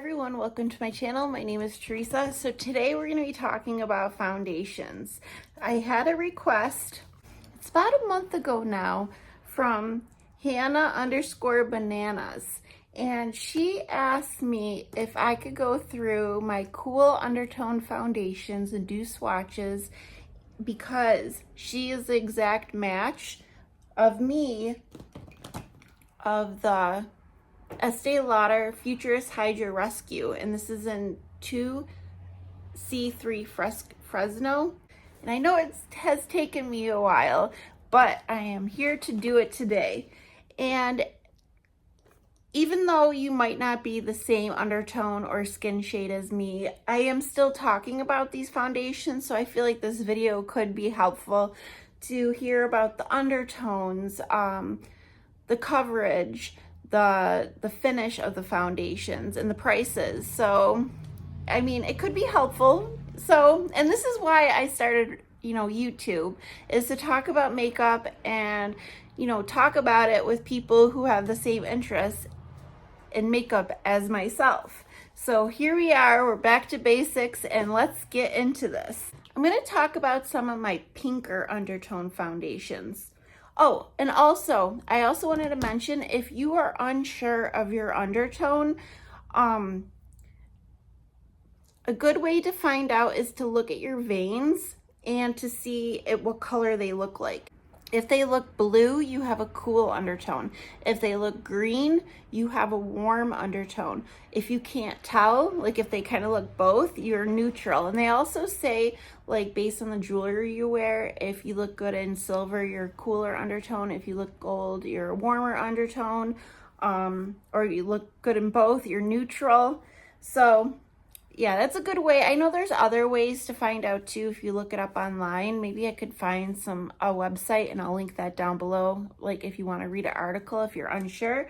everyone, welcome to my channel. My name is Teresa. So today we're going to be talking about foundations. I had a request, it's about a month ago now, from Hannah_bananas, and she asked me if I could go through my cool undertone foundations and do swatches because she is the exact match of me of the Estee Lauder Futurist Hydra Rescue, and this is in 2C3 Fresco. And I know it has taken me a while, but I am here to do it today. And even though you might not be the same undertone or skin shade as me, I am still talking about these foundations, so I feel like this video could be helpful to hear about the undertones, the coverage, the finish of the foundations, and the prices. So I mean, it could be helpful. So, and this is why I started, YouTube, is to talk about makeup and, talk about it with people who have the same interests in makeup as myself. So here we are, we're back to basics, and let's get into this. I'm going to talk about some of my pinker undertone foundations. Oh, and also, I also wanted to mention, if you are unsure of your undertone, a good way to find out is to look at your veins and to see what color they look like. If they look blue, you have a cool undertone. If they look green, you have a warm undertone. If you can't tell, like if they kind of look both, you're neutral. And they also say, like based on the jewelry you wear, if you look good in silver, you're cooler undertone. If you look gold, you're a warmer undertone. Or you look good in both, you're neutral. So yeah, that's a good way. I know there's other ways to find out too if you look it up online. Maybe I could find a website, and I'll link that down below, like if you want to read an article if you're unsure.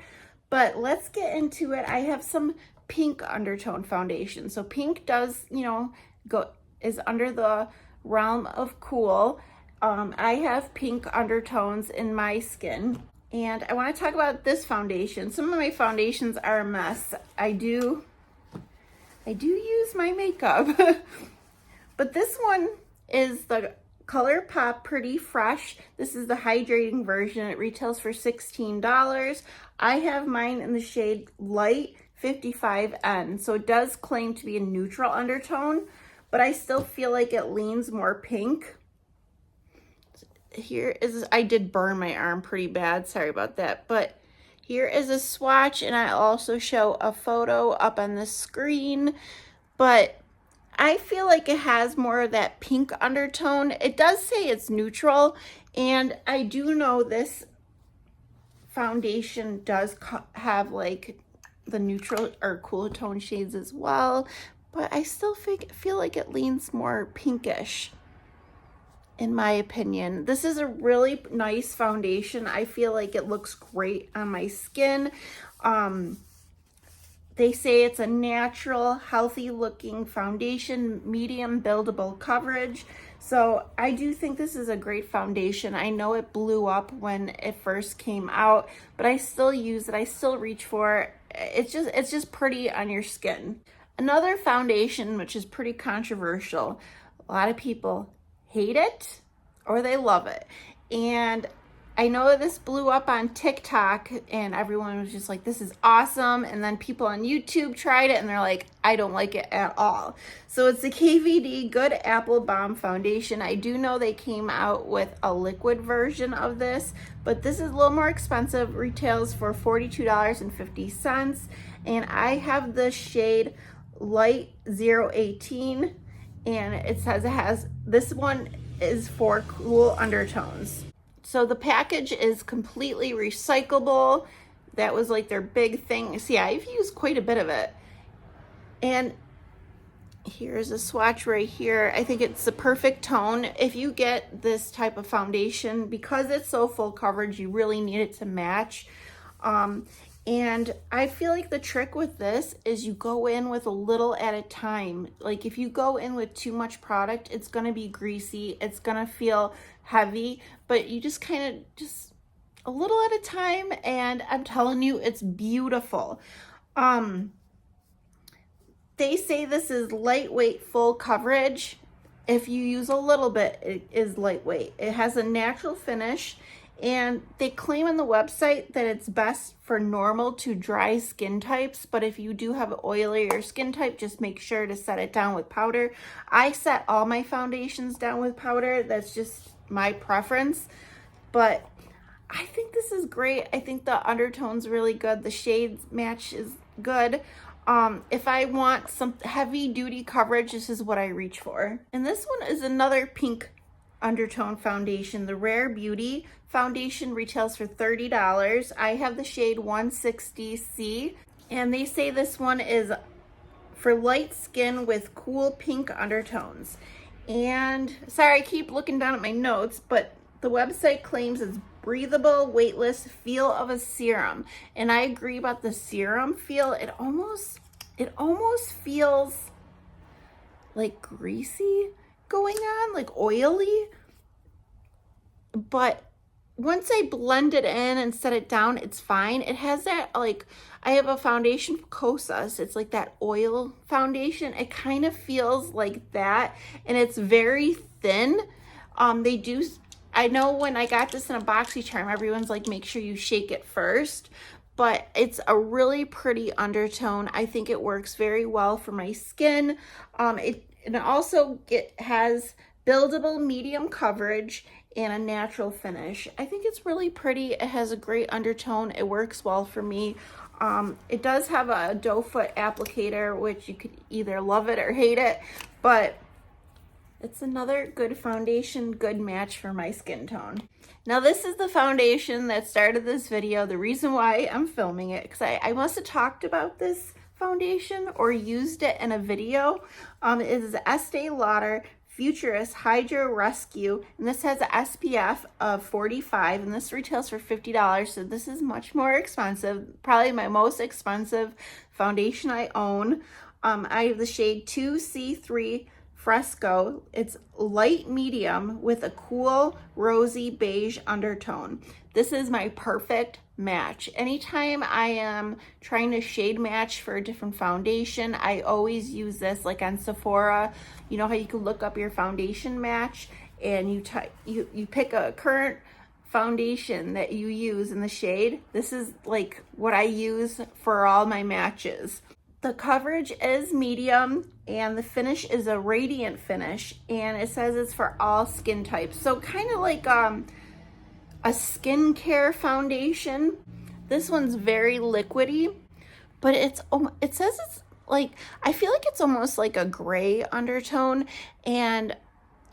But let's get into it. I have some pink undertone foundation. So pink does, is under the realm of cool. I have pink undertones in my skin, and I want to talk about this foundation. Some of my foundations are a mess. I do use my makeup, but this one is the Colourpop Pretty Fresh. This is the hydrating version. It retails for $16. I have mine in the shade Light 55N, so it does claim to be a neutral undertone, but I still feel like it leans more pink. I did burn my arm pretty bad, sorry about that, but here is a swatch, and I also show a photo up on the screen, but I feel like it has more of that pink undertone. It does say it's neutral, and I do know this foundation does have like the neutral or cool tone shades as well, but I still feel like it leans more pinkish, in my opinion. This is a really nice foundation. I feel like it looks great on my skin. They say it's a natural, healthy looking foundation, medium buildable coverage. So I do think this is a great foundation. I know it blew up when it first came out, but I still use it. I still reach for it. It's just pretty on your skin. Another foundation, which is pretty controversial, a lot of people hate it or they love it, and I know this blew up on TikTok and everyone was just like, this is awesome, and then people on YouTube tried it and they're like, I don't like it at all. So it's the KVD Good Apple Balm foundation. I do know they came out with a liquid version of this, but this is a little more expensive, retails for $42.50, and I have the shade Light 018, and it says it has, this one is for cool undertones. So the package is completely recyclable. That was like their big thing. See, I've used quite a bit of it. And here's a swatch right here. I think it's the perfect tone. If you get this type of foundation, because it's so full coverage, you really need it to match. And I feel like the trick with this is you go in with a little at a time. Like if you go in with too much product, it's going to be greasy. It's going to feel heavy, but you just kind of just a little at a time, and I'm telling you, it's beautiful. They say this is lightweight full coverage. If you use a little bit, it is lightweight. It has a natural finish, and they claim on the website that it's best for normal to dry skin types, but if you do have an oilier skin type, just make sure to set it down with powder. I set all my foundations down with powder. That's just my preference, but I think this is great. I think the undertone's really good. The shades match is good. If I want some heavy duty coverage, this is what I reach for. And this one is another pink undertone foundation. The Rare Beauty foundation retails for $30. I have the shade 160C, and they say this one is for light skin with cool pink undertones. And sorry, I keep looking down at my notes, but the website claims it's breathable, weightless feel of a serum. And I agree about the serum feel. It almost feels like greasy going on, like oily. But once I blend it in and set it down, it's fine. It has that, like, I have a foundation from Kosas. It's like that oil foundation. It kind of feels like that, and it's very thin. I know when I got this in a BoxyCharm, everyone's like, make sure you shake it first, but it's a really pretty undertone. I think it works very well for my skin. It also has buildable medium coverage and a natural finish. I think it's really pretty. It has a great undertone. It works well for me. It does have a doe foot applicator, which you could either love it or hate it, but it's another good foundation, good match for my skin tone. Now this is the foundation that started this video. The reason why I'm filming it, because I must have talked about this foundation or used it in a video. It is the Estee Lauder Futurist Hydra Rescue, and this has an SPF of 45, and this retails for $50, so this is much more expensive. Probably my most expensive foundation I own. I have the shade 2C3 Fresco. It's light medium with a cool rosy beige undertone. This is my perfect match. Anytime I am trying to shade match for a different foundation, I always use this, like on Sephora. You know how you can look up your foundation match, and you pick a current foundation that you use in the shade. This is like what I use for all my matches. The coverage is medium, and the finish is a radiant finish, and it says it's for all skin types. So kind of like a skincare foundation. This one's very liquidy, but it says it's like, I feel like it's almost like a gray undertone, and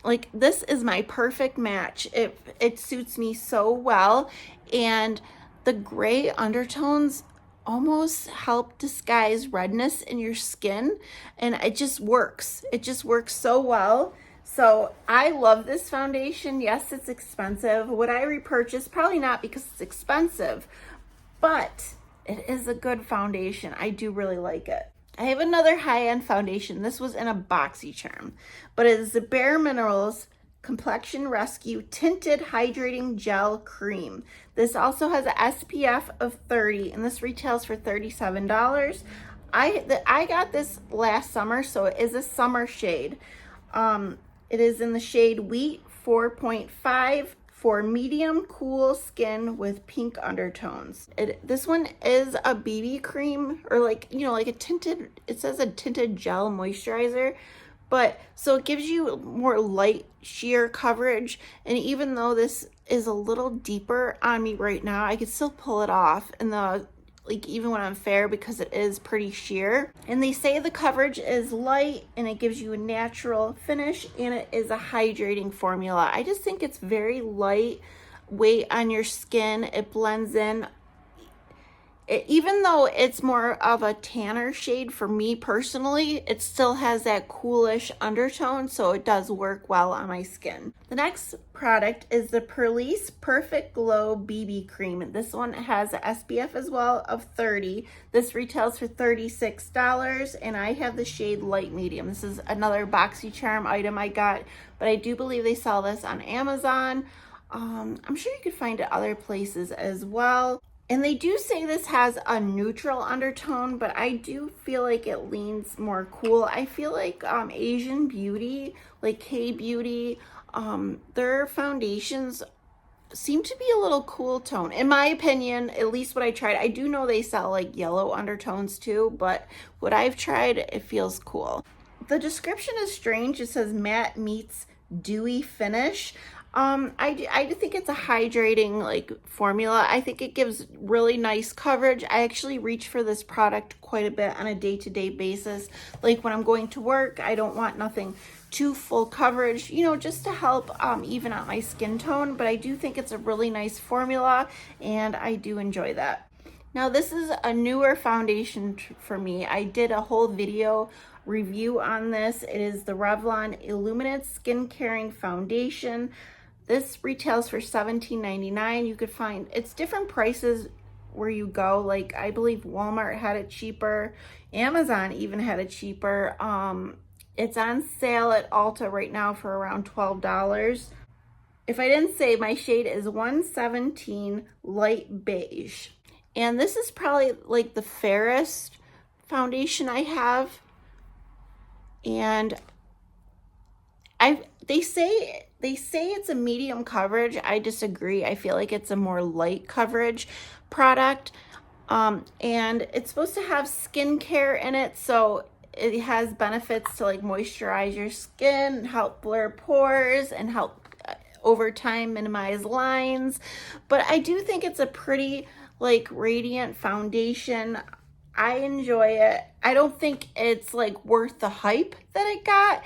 like this is my perfect match. It suits me so well, and the gray undertones almost help disguise redness in your skin, and it just works. It just works so well. So I love this foundation. Yes, it's expensive. Would I repurchase? Probably not, because it's expensive, but it is a good foundation. I do really like it. I have another high-end foundation. This was in a BoxyCharm, but it is the Bare Minerals Complexion Rescue Tinted Hydrating Gel Cream. This also has an SPF of 30, and this retails for $37. I got this last summer, so it is a summer shade. It is in the shade Wheat 4.5 for medium cool skin with pink undertones. This one is a BB cream, or like, you know, like a tinted, it says a tinted gel moisturizer. But so it gives you more light sheer coverage, and even though this is a little deeper on me right now, I can still pull it off in the, like, even when I'm fair, because it is pretty sheer. And they say the coverage is light, and it gives you a natural finish, and it is a hydrating formula. I just think it's very lightweight on your skin. It blends in. Even though it's more of a tanner shade for me personally, it still has that coolish undertone, so it does work well on my skin. The next product is the Purlisse Perfect Glow BB Cream. This one has an SPF as well of 30. This retails for $36, and I have the shade light medium. This is another BoxyCharm item I got, but I do believe they sell this on Amazon. I'm sure you could find it other places as well. And they do say this has a neutral undertone, but I do feel like it leans more cool. I feel like Asian Beauty, like K-Beauty, their foundations seem to be a little cool tone, in my opinion, at least what I tried. I do know they sell like yellow undertones too, but what I've tried, it feels cool. The description is strange. It says matte meets dewy finish. I think it's a hydrating like formula. I think it gives really nice coverage. I actually reach for this product quite a bit on a day-to-day basis. Like when I'm going to work, I don't want nothing too full coverage, you know, just to help even out my skin tone. But I do think it's a really nice formula, and I do enjoy that. Now this is a newer foundation for me. I did a whole video review on this. It is the Revlon Illuminance Skin Caring Foundation. This retails for $17.99. You could find, it's different prices where you go. Like I believe Walmart had it cheaper. Amazon even had it cheaper. It's on sale at Ulta right now for around $12. If I didn't say, my shade is 117 Light Beige. And this is probably like the fairest foundation I have. And they say it's a medium coverage. I disagree. I feel like it's a more light coverage product. And it's supposed to have skincare in it, so it has benefits to like moisturize your skin, help blur pores, and help over time minimize lines. But I do think it's a pretty like radiant foundation. I enjoy it. I don't think it's like worth the hype that it got.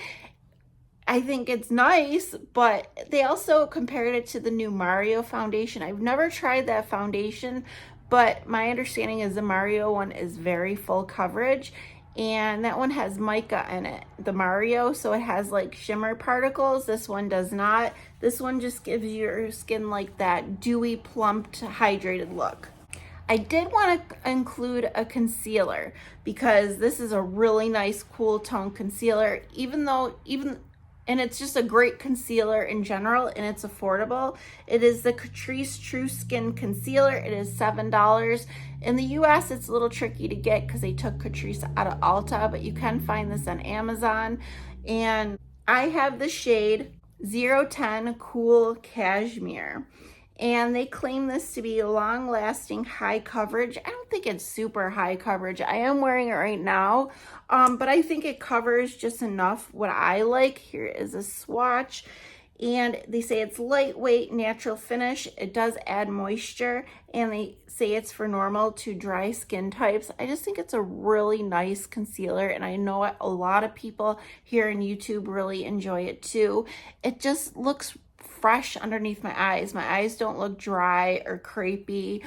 I think it's nice, but they also compared it to the new Mario foundation. I've never tried that foundation, but my understanding is the Mario one is very full coverage, and that one has mica in it, the Mario, so it has like shimmer particles. This one does not. This one just gives your skin like that dewy, plumped, hydrated look. I did want to include a concealer because this is a really nice cool tone concealer, and it's just a great concealer in general, and it's affordable. It is the Catrice True Skin Concealer. It is $7. In the US, it's a little tricky to get because they took Catrice out of Ulta, but you can find this on Amazon. And I have the shade 010 Cool Cashmere. And they claim this to be long-lasting, high coverage. I don't think it's super high coverage. I am wearing it right now, but I think it covers just enough what I like. Here is a swatch, and they say it's lightweight, natural finish. It does add moisture, and they say it's for normal to dry skin types. I just think it's a really nice concealer, and I know a lot of people here on YouTube really enjoy it too. It just looks fresh underneath my eyes. My eyes don't look dry or crepey.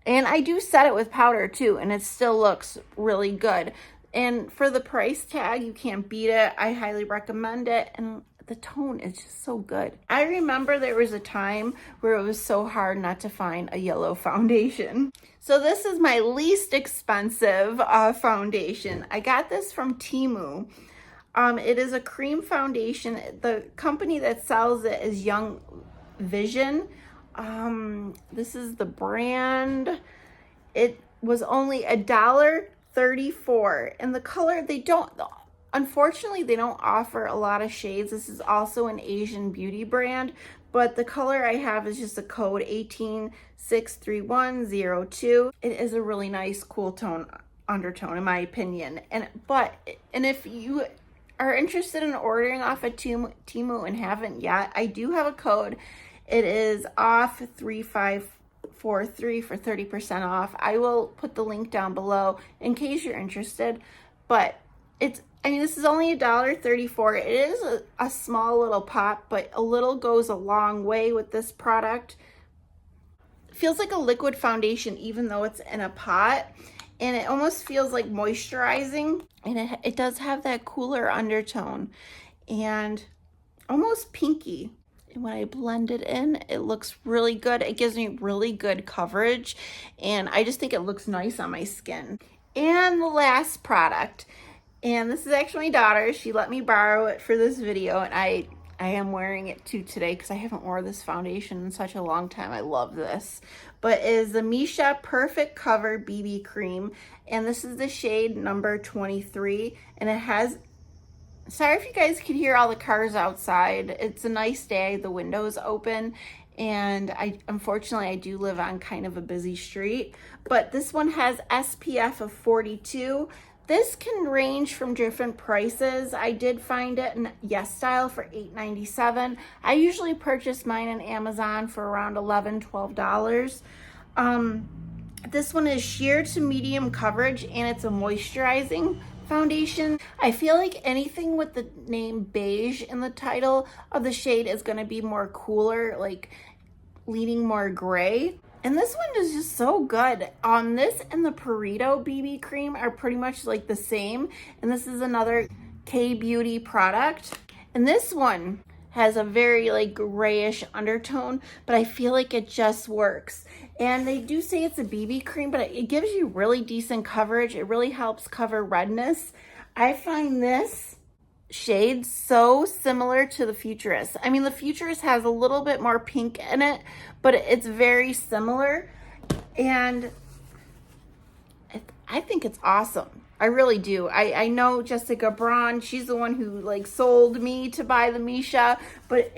And I do set it with powder too, and it still looks really good. And for the price tag, you can't beat it. I highly recommend it. And the tone is just so good. I remember there was a time where it was so hard not to find a yellow foundation. So this is my least expensive foundation. I got this from Temu. It is a cream foundation. The company that sells it is Young Vision. This is the brand. It was only $1.34. And the color, unfortunately, they don't offer a lot of shades. This is also an Asian beauty brand, but the color I have is just a code 1863102. It is a really nice cool tone undertone in my opinion. And if you are interested in ordering off at Temu and haven't yet, I do have a code. It is off 3543 for 30% off. I will put the link down below in case you're interested. But this is only $1.34. It is a small little pot, but a little goes a long way with this product. It feels like a liquid foundation even though it's in a pot. And it almost feels like moisturizing, and it does have that cooler undertone and almost pinky. And when I blend it in, it looks really good. It gives me really good coverage, and I just think it looks nice on my skin. And the last product, and this is actually my daughter. She let me borrow it for this video, and I I am wearing it too today because I haven't worn this foundation in such a long time. I love this. But it is the Missha Perfect Cover BB Cream. And this is the shade number 23. And it has, sorry if you guys can hear all the cars outside. It's a nice day. The window is open. And unfortunately, I do live on kind of a busy street. But this one has SPF of 42. This can range from different prices. I did find it in Yes Style for $8.97. I usually purchase mine on Amazon for around $11, $12. This one is sheer to medium coverage, and it's a moisturizing foundation. I feel like anything with the name beige in the title of the shade is going to be more cooler, like leaning more gray. And this one is just so good. This and the Burrito BB cream are pretty much like the same. And this is another K-Beauty product. And this one has a very like grayish undertone, but I feel like it just works. And they do say it's a BB cream, but it gives you really decent coverage. It really helps cover redness. I find this shade so similar to the Futurist. I mean, the Futurist has a little bit more pink in it, but it's very similar. And I think it's awesome. I really do. I know Jessica Braun, she's the one who like sold me to buy the Missha, but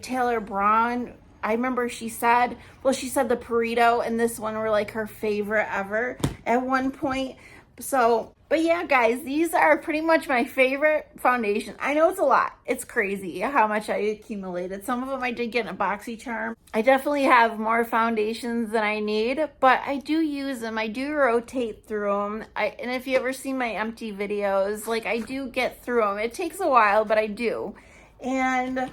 Taylor Braun, I remember she said the Burrito and this one were like her favorite ever at one point. So, but yeah, guys, these are pretty much my favorite foundation. I know it's a lot. It's crazy how much I accumulated. Some of them I did get in a BoxyCharm. I definitely have more foundations than I need, but I do use them. I do rotate through them. And if you ever see my empty videos, like I do get through them. It takes a while, but I do. And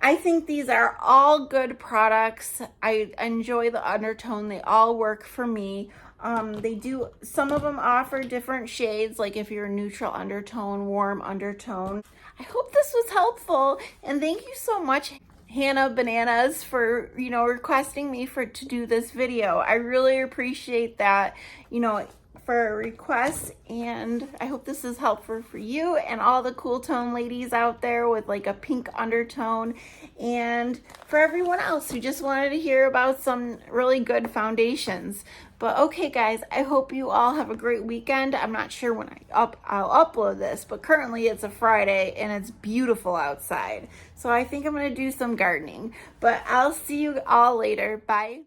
I think these are all good products. I enjoy the undertone. They all work for me. Some of them offer different shades, like if you're a neutral undertone, warm undertone. I hope this was helpful, and thank you so much, Hannah Bananas, for, requesting me to do this video. I really appreciate that, for a request, and I hope this is helpful for you and all the cool tone ladies out there with like a pink undertone, and for everyone else who just wanted to hear about some really good foundations. But okay, guys, I hope you all have a great weekend. I'm not sure when I'll upload this, but currently it's a Friday and it's beautiful outside. So I think I'm going to do some gardening. But I'll see you all later. Bye.